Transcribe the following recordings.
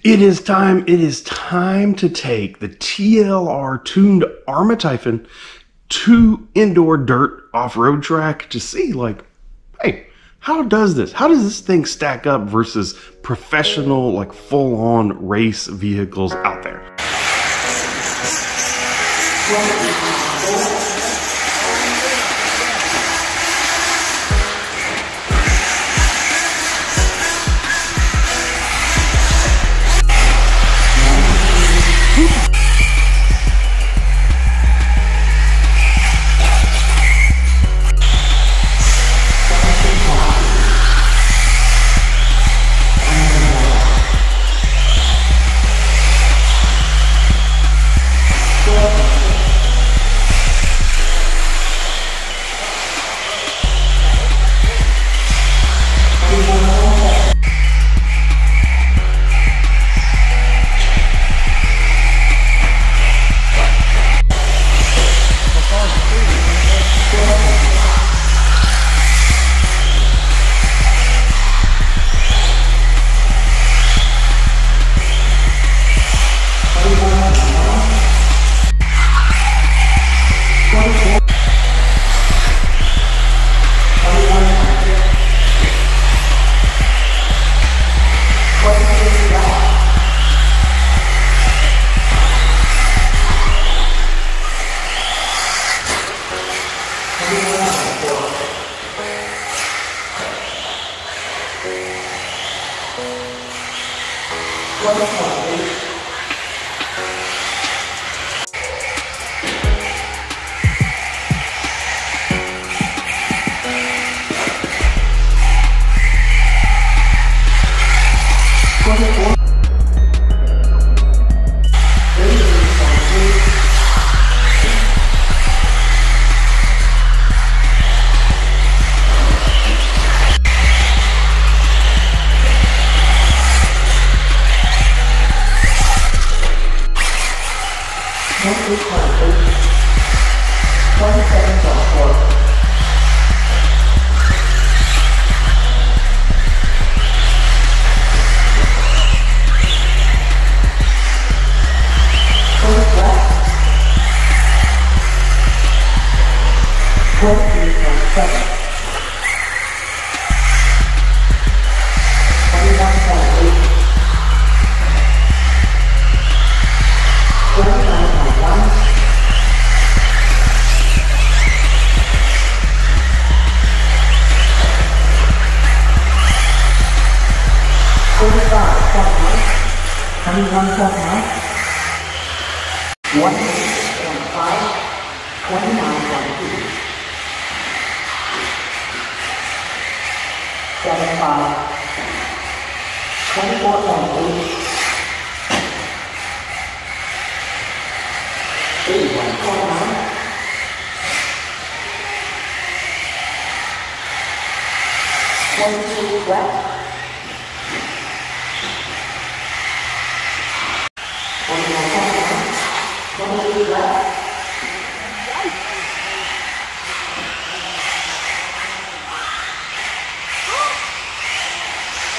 It is time. It is time to take the TLR tuned Arrma Typhon to indoor dirt off-road track to see, like, hey, how does this thing stack up versus professional, like, full-on race vehicles out there?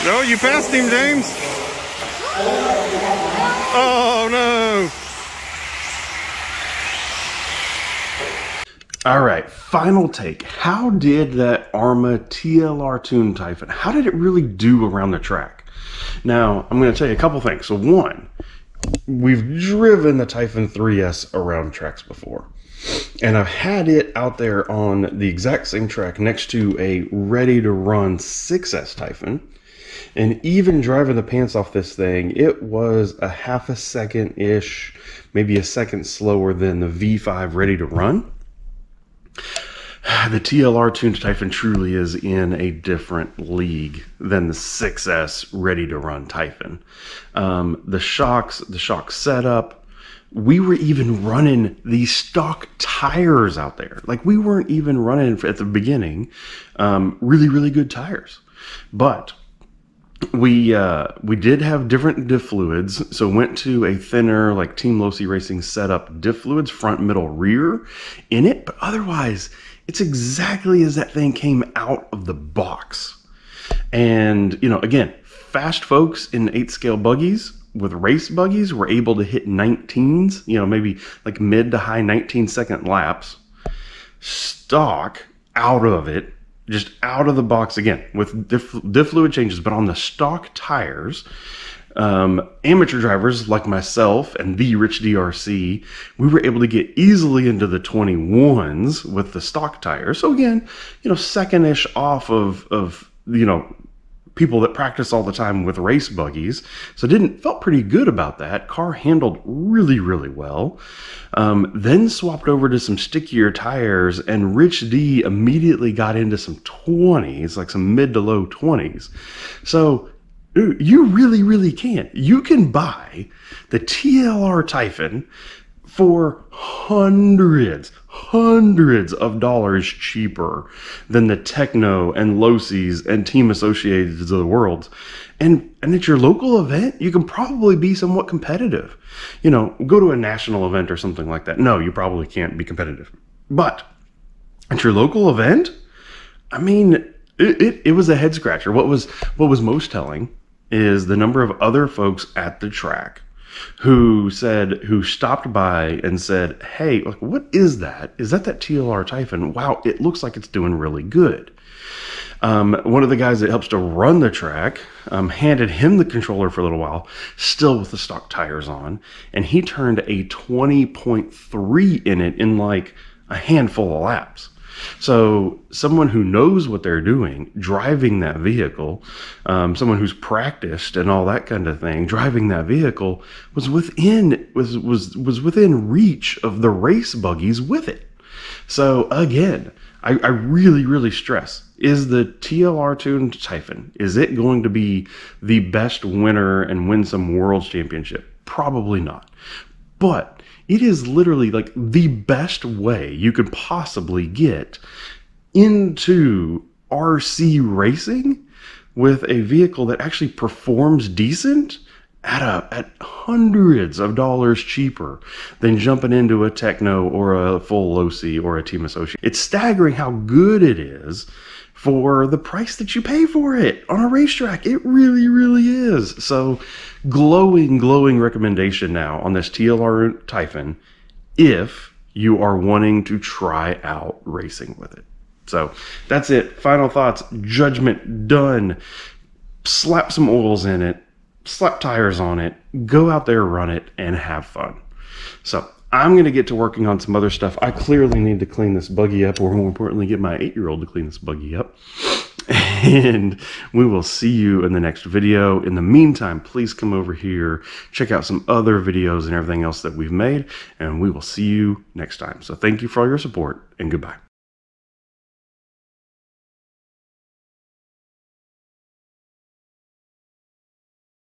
No, you passed him, James. Oh, no. All right, final take. How did that Arrma TLR tuned Typhon, how did it really do around the track? Now, I'm going to tell you a couple things. So one, we've driven the Typhon 3S around tracks before. And I've had it out there on the exact same track next to a ready-to-run 6S Typhon. And even driving the pants off this thing, it was a half a second-ish, maybe a second slower than the V5 ready to run. The TLR tuned Typhon truly is in a different league than the 6S ready to run Typhon. The shock setup, we were even running the stock tires out there. Like, we weren't even running at the beginning really, really good tires. But we did have different diff fluids, so went to a thinner, like Team Losi Racing setup diff fluids, front, middle, rear in it, but otherwise it's exactly as that thing came out of the box. And, you know, again, fast folks in 8 scale buggies with race buggies were able to hit 19s, you know, maybe like mid to high 19-second laps. Stock, out of it, just out of the box again with diff fluid changes, but on the stock tires, amateur drivers like myself and the Rich DRC, we were able to get easily into the 21s with the stock tires. So again, you know, second-ish off of you know, people that practice all the time with race buggies. So felt pretty good about that. Car handled really, really well. Then swapped over to some stickier tires, and Rich D immediately got into some 20s, like some mid to low 20s. So you really, really can. You can buy the TLR Typhon for hundreds of dollars cheaper than the Techno and Losis and Team Associated of the world. And at your local event, you can probably be somewhat competitive. You know, go to a national event or something like that. No, you probably can't be competitive. But at your local event, I mean, it was a head scratcher. What was most telling is the number of other folks at the track who stopped by and said, hey, like, what is that? Is that TLR Typhon? Wow, it looks like it's doing really good. One of the guys that helps to run the track handed him the controller for a little while, still with the stock tires on, and he turned a 20.3 in it in like a handful of laps. So someone who knows what they're doing, driving that vehicle, someone who's practiced and all that kind of thing, driving that vehicle was within reach of the race buggies with it. So again, I really, really stress, is the TLR tuned Typhon, is it going to be the best winner and win some world championship? Probably not. But it is literally like the best way you could possibly get into RC racing with a vehicle that actually performs decent at hundreds of dollars cheaper than jumping into a Techno or a full Losi or a Team Associate. It's staggering how good it is for the price that you pay for it on a racetrack. It really, really is. So glowing recommendation now on this TLR Typhon if you are wanting to try out racing with it. So that's it. Final thoughts, judgment done. Slap some oils in it, slap tires on it, go out there, run it, and have fun. So I'm going to get to working on some other stuff. I clearly need to clean this buggy up, or more importantly, get my 8-year-old to clean this buggy up. And we will see you in the next video. In the meantime, please come over here, check out some other videos and everything else that we've made, and we will see you next time. So thank you for all your support, and goodbye.